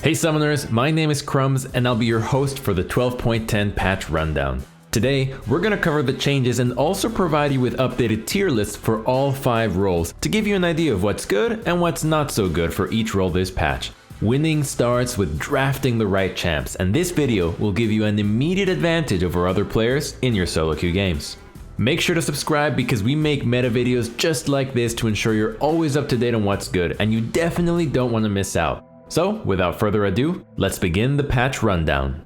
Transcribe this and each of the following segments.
Hey Summoners, my name is Crumbs and I'll be your host for the 12.10 patch rundown. Today, we're going to cover the changes and also provide you with updated tier lists for all 5 roles to give you an idea of what's good and what's not so good for each role this patch. Winning starts with drafting the right champs, and this video will give you an immediate advantage over other players in your solo queue games. Make sure to subscribe because we make meta videos just like this to ensure you're always up to date on what's good and you definitely don't want to miss out. So, without further ado, let's begin the patch rundown.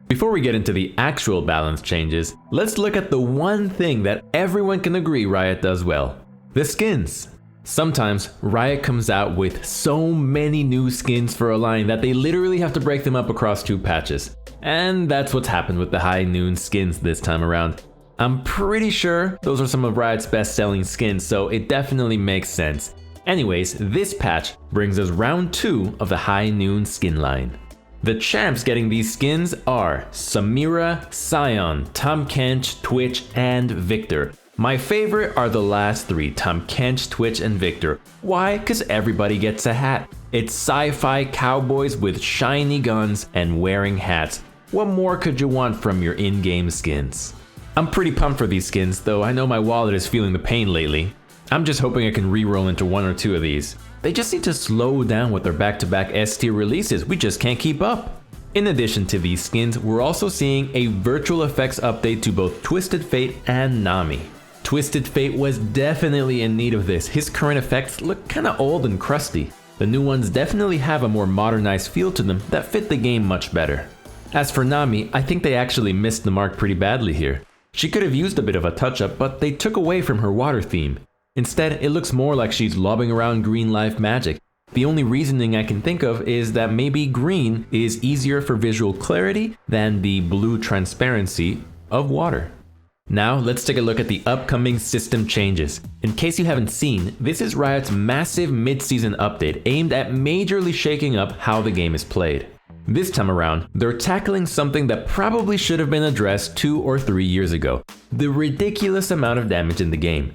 Before we get into the actual balance changes, let's look at the one thing that everyone can agree Riot does well: the skins. Sometimes, Riot comes out with so many new skins for a line that they literally have to break them up across 2 patches. And that's what's happened with the High Noon skins this time around. I'm pretty sure those are some of Riot's best selling skins, so it definitely makes sense. Anyways, this patch brings us round 2 of the High Noon skin line. The champs getting these skins are Samira, Sion, Tahm Kench, Twitch, and Victor. My favorite are the last 3, Tahm Kench, Twitch, and Victor. Why? Cause everybody gets a hat. It's sci-fi cowboys with shiny guns and wearing hats. What more could you want from your in-game skins? I'm pretty pumped for these skins, though I know my wallet is feeling the pain lately. I'm just hoping I can re-roll into 1 or 2 of these. They just need to slow down with their back-to-back S-tier releases, we just can't keep up. In addition to these skins, we're also seeing a virtual effects update to both Twisted Fate and Nami. Twisted Fate was definitely in need of this. His current effects look kinda old and crusty. The new ones definitely have a more modernized feel to them that fit the game much better. As for Nami, I think they actually missed the mark pretty badly here. She could have used a bit of a touch-up, but they took away from her water theme. Instead, it looks more like she's lobbing around green life magic. The only reasoning I can think of is that maybe green is easier for visual clarity than the blue transparency of water. Now, let's take a look at the upcoming system changes. In case you haven't seen, this is Riot's massive mid-season update aimed at majorly shaking up how the game is played. This time around, they're tackling something that probably should have been addressed 2 or 3 years ago: the ridiculous amount of damage in the game.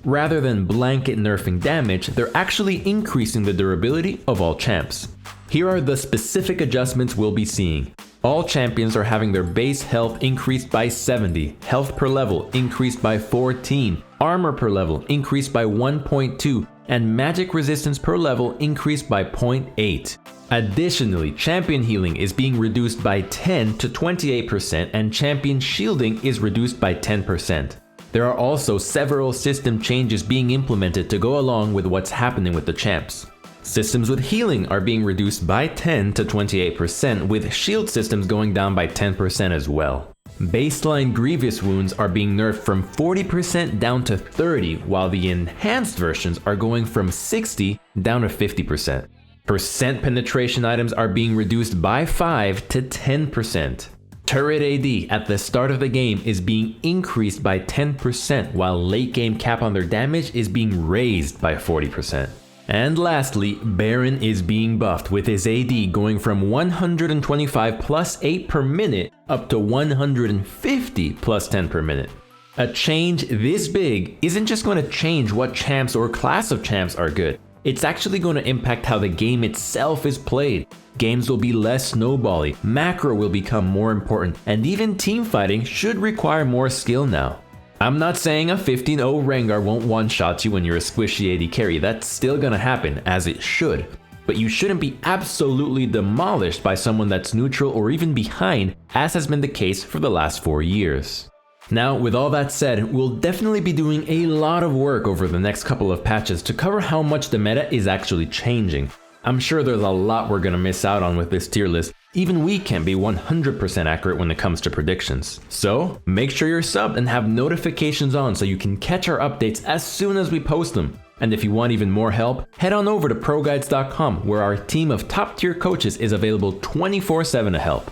Rather than blanket nerfing damage, they're actually increasing the durability of all champs. Here are the specific adjustments we'll be seeing. All champions are having their base health increased by 70, health per level increased by 14, armor per level increased by 1.2, and magic resistance per level increased by 0.8. Additionally, champion healing is being reduced by 10 to 28% and champion shielding is reduced by 10%. There are also several system changes being implemented to go along with what's happening with the champs. Systems with healing are being reduced by 10 to 28%, with shield systems going down by 10% as well. Baseline Grievous wounds are being nerfed from 40% down to 30%, while the enhanced versions are going from 60% down to 50%. Percent penetration items are being reduced by 5 to 10%. Turret AD at the start of the game is being increased by 10%, while late game cap on their damage is being raised by 40%. And lastly, Baron is being buffed, with his AD going from 125 plus 8 per minute up to 150 plus 10 per minute. A change this big isn't just going to change what champs or class of champs are good. It's actually going to impact how the game itself is played. Games will be less snowbally, macro will become more important, and even team fighting should require more skill now. I'm not saying a 15-0 Rengar won't one-shot you when you're a squishy AD carry, that's still gonna happen, as it should. But you shouldn't be absolutely demolished by someone that's neutral or even behind, as has been the case for the last 4 years. Now, with all that said, we'll definitely be doing a lot of work over the next couple of patches to cover how much the meta is actually changing. I'm sure there's a lot we're gonna miss out on with this tier list. Even we can't be 100% accurate when it comes to predictions. So, make sure you're subbed and have notifications on so you can catch our updates as soon as we post them. And if you want even more help, head on over to ProGuides.com, where our team of top tier coaches is available 24/7 to help.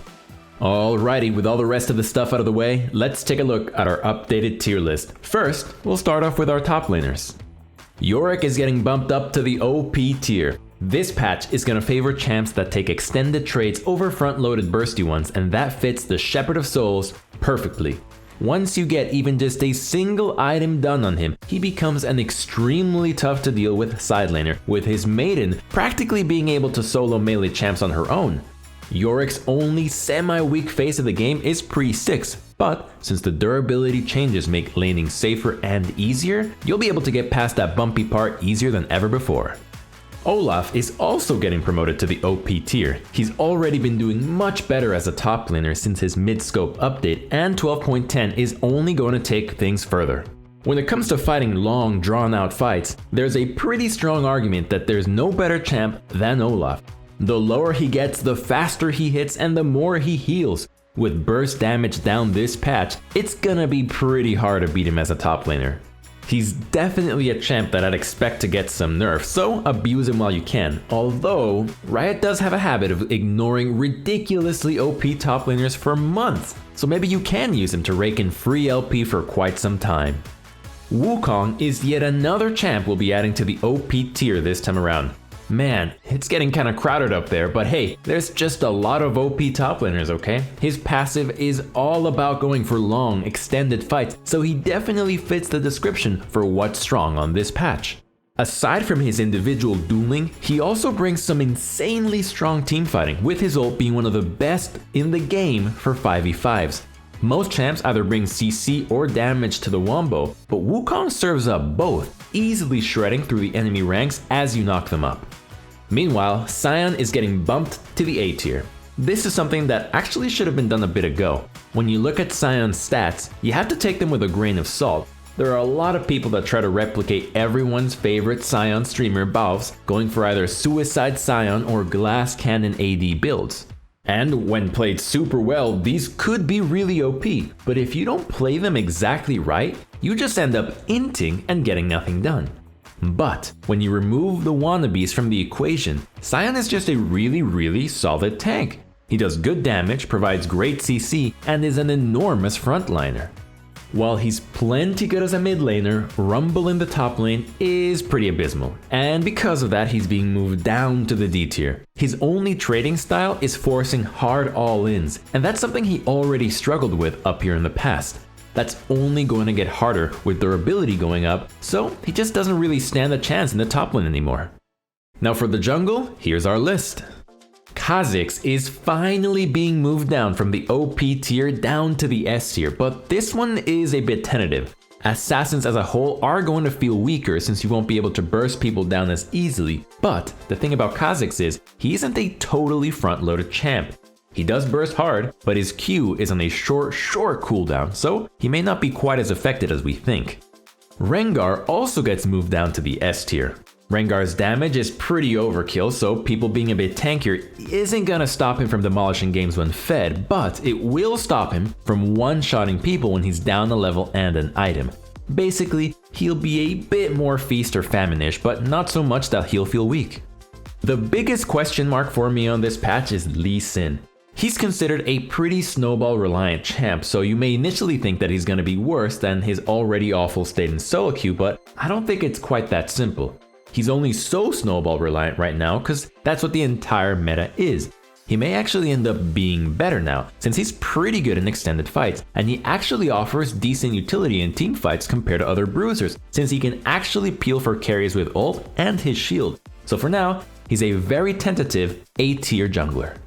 Alrighty, with all the rest of the stuff out of the way, let's take a look at our updated tier list. First, we'll start off with our top laners. Yorick is getting bumped up to the OP tier. This patch is going to favor champs that take extended trades over front-loaded bursty ones, and that fits the Shepherd of Souls perfectly. Once you get even just a single item done on him, he becomes an extremely tough to deal with side laner, with his maiden practically being able to solo melee champs on her own. Yorick's only semi-weak phase of the game is pre-6, but since the durability changes make laning safer and easier, you'll be able to get past that bumpy part easier than ever before. Olaf is also getting promoted to the OP tier. He's already been doing much better as a top laner since his mid-scope update, and 12.10 is only going to take things further. When it comes to fighting long, drawn-out fights, there's a pretty strong argument that there's no better champ than Olaf. The lower he gets, the faster he hits and the more he heals. With burst damage down this patch, it's gonna be pretty hard to beat him as a top laner. He's definitely a champ that I'd expect to get some nerfs, so abuse him while you can. Although, Riot does have a habit of ignoring ridiculously OP top laners for months, so maybe you can use him to rake in free LP for quite some time. Wukong is yet another champ we'll be adding to the OP tier this time around. Man, it's getting kinda crowded up there, but hey, there's just a lot of OP top laners, okay? His passive is all about going for long, extended fights, so he definitely fits the description for what's strong on this patch. Aside from his individual dueling, he also brings some insanely strong team fighting, with his ult being one of the best in the game for 5v5s. Most champs either bring CC or damage to the wombo, but Wukong serves up both, easily shredding through the enemy ranks as you knock them up. Meanwhile, Sion is getting bumped to the A tier. This is something that actually should have been done a bit ago. When you look at Sion's stats, you have to take them with a grain of salt. There are a lot of people that try to replicate everyone's favorite Sion streamer Balfs, going for either Suicide Sion or Glass Cannon AD builds. And when played super well, these could be really OP, but if you don't play them exactly right, you just end up inting and getting nothing done. But when you remove the wannabes from the equation, Sion is just a really solid tank. He does good damage, provides great CC, and is an enormous frontliner. While he's plenty good as a mid laner, Rumble in the top lane is pretty abysmal, and because of that he's being moved down to the D tier. His only trading style is forcing hard all-ins, and that's something he already struggled with up here in the past. That's only going to get harder with durability going up, so he just doesn't really stand a chance in the top lane anymore. Now for the jungle, here's our list. Kha'Zix is finally being moved down from the OP tier down to the S tier, but this one is a bit tentative. Assassins as a whole are going to feel weaker since you won't be able to burst people down as easily, but the thing about Kha'Zix is he isn't a totally front-loaded champ. He does burst hard, but his Q is on a short cooldown, so he may not be quite as affected as we think. Rengar also gets moved down to the S tier. Rengar's damage is pretty overkill, so people being a bit tankier isn't gonna stop him from demolishing games when fed, but it will stop him from one-shotting people when he's down a level and an item. Basically, he'll be a bit more feast or famine-ish, but not so much that he'll feel weak. The biggest question mark for me on this patch is Lee Sin. He's considered a pretty snowball-reliant champ, so you may initially think that he's gonna be worse than his already awful state in solo queue, but I don't think it's quite that simple. He's only so snowball reliant right now because that's what the entire meta is. He may actually end up being better now, since he's pretty good in extended fights, and he actually offers decent utility in team fights compared to other bruisers, since he can actually peel for carries with ult and his shield. So for now, he's a very tentative A tier jungler.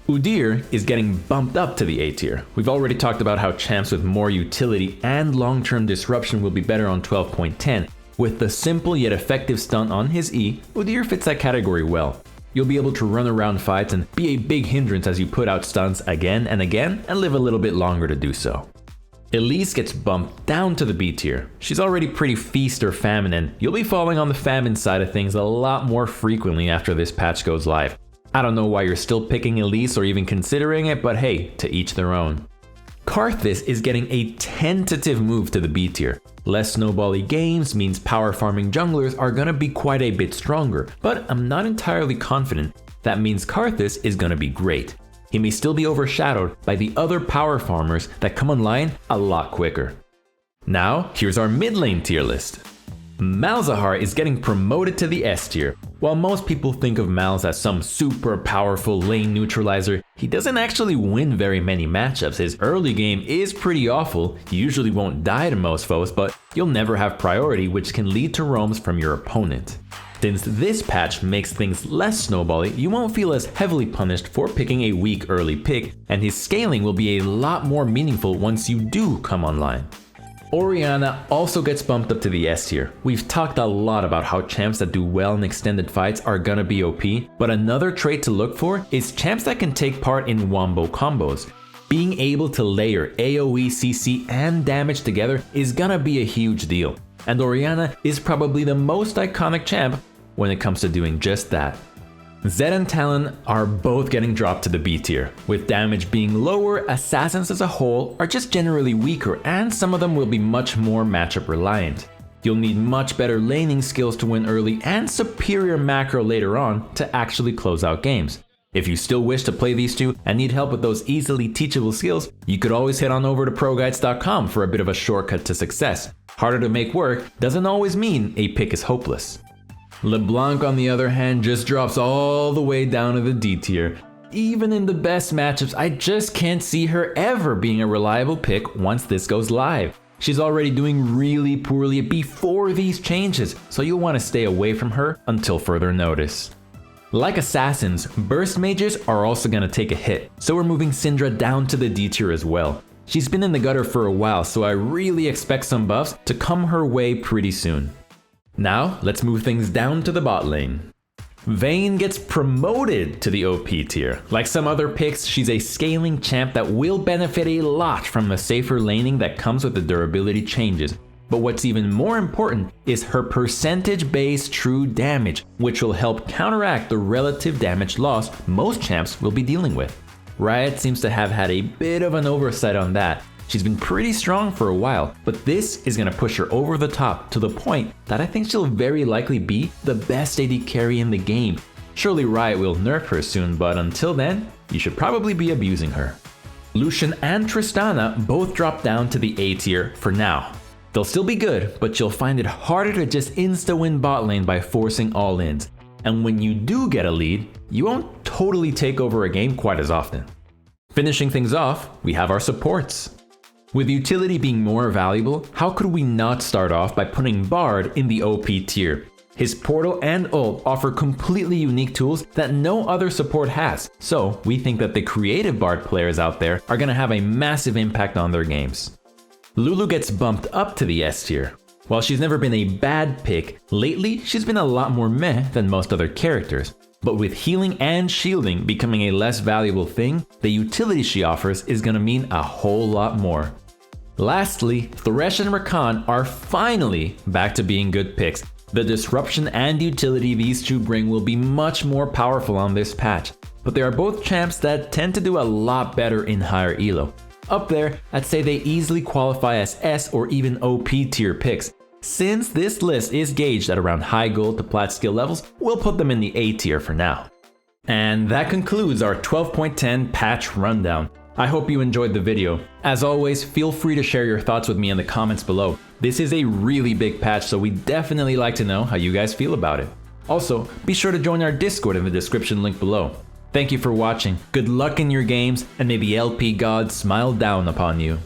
Udyr is getting bumped up to the A tier. We've already talked about how champs with more utility and long-term disruption will be better on 12.10. With the simple yet effective stun on his E, Udyr fits that category well. You'll be able to run around fights and be a big hindrance as you put out stuns again and again and live a little bit longer to do so. Elise gets bumped down to the B tier. She's already pretty feast or famine, and you'll be falling on the famine side of things a lot more frequently after this patch goes live. I don't know why you're still picking Elise or even considering it, but hey, to each their own. Karthus is getting a tentative move to the B tier. Less snowbally games means power farming junglers are gonna be quite a bit stronger, but I'm not entirely confident that means Karthus is gonna be great. He may still be overshadowed by the other power farmers that come online a lot quicker. Now, here's our mid lane tier list. Malzahar is getting promoted to the S tier. While most people think of Malz as some super powerful lane neutralizer, he doesn't actually win very many matchups. His early game is pretty awful, you usually won't die to most foes, but you'll never have priority, which can lead to roams from your opponent. Since this patch makes things less snowbally, you won't feel as heavily punished for picking a weak early pick, and his scaling will be a lot more meaningful once you do come online. Orianna also gets bumped up to the S tier. We've talked a lot about how champs that do well in extended fights are gonna be OP, but another trait to look for is champs that can take part in wombo combos. Being able to layer AoE, CC, and damage together is gonna be a huge deal, and Orianna is probably the most iconic champ when it comes to doing just that. Zed and Talon are both getting dropped to the B tier. With damage being lower, assassins as a whole are just generally weaker, and some of them will be much more matchup reliant. You'll need much better laning skills to win early and superior macro later on to actually close out games. If you still wish to play these two and need help with those easily teachable skills, you could always head on over to ProGuides.com for a bit of a shortcut to success. Harder to make work doesn't always mean a pick is hopeless. LeBlanc, on the other hand, just drops all the way down to the D tier. Even in the best matchups, I just can't see her ever being a reliable pick once this goes live. She's already doing really poorly before these changes, so you'll want to stay away from her until further notice. Like assassins, burst mages are also going to take a hit, so we're moving Syndra down to the D tier as well. She's been in the gutter for a while, so I really expect some buffs to come her way pretty soon. Now, let's move things down to the bot lane. Vayne gets promoted to the OP tier. Like some other picks, she's a scaling champ that will benefit a lot from the safer laning that comes with the durability changes. But what's even more important is her percentage-based true damage, which will help counteract the relative damage loss most champs will be dealing with. Riot seems to have had a bit of an oversight on that. She's been pretty strong for a while, but this is going to push her over the top to the point that I think she'll very likely be the best AD carry in the game. Surely Riot will nerf her soon, but until then, you should probably be abusing her. Lucian and Tristana both drop down to the A tier for now. They'll still be good, but you'll find it harder to just insta-win bot lane by forcing all-ins. And when you do get a lead, you won't totally take over a game quite as often. Finishing things off, we have our supports. With utility being more valuable, how could we not start off by putting Bard in the OP tier? His portal and ult offer completely unique tools that no other support has, so we think that the creative Bard players out there are going to have a massive impact on their games. Lulu gets bumped up to the S tier. While she's never been a bad pick, lately she's been a lot more meh than most other characters. But with healing and shielding becoming a less valuable thing, the utility she offers is going to mean a whole lot more. Lastly, Thresh and Rakan are finally back to being good picks. The disruption and utility these two bring will be much more powerful on this patch, but they are both champs that tend to do a lot better in higher elo. Up there, I'd say they easily qualify as S or even OP tier picks. Since this list is gauged at around high gold to plat skill levels, we'll put them in the A tier for now. And that concludes our 12.10 patch rundown. I hope you enjoyed the video. As always, feel free to share your thoughts with me in the comments below. This is a really big patch, so we'd definitely like to know how you guys feel about it. Also, be sure to join our Discord in the description link below. Thank you for watching, good luck in your games, and may the LP gods smile down upon you.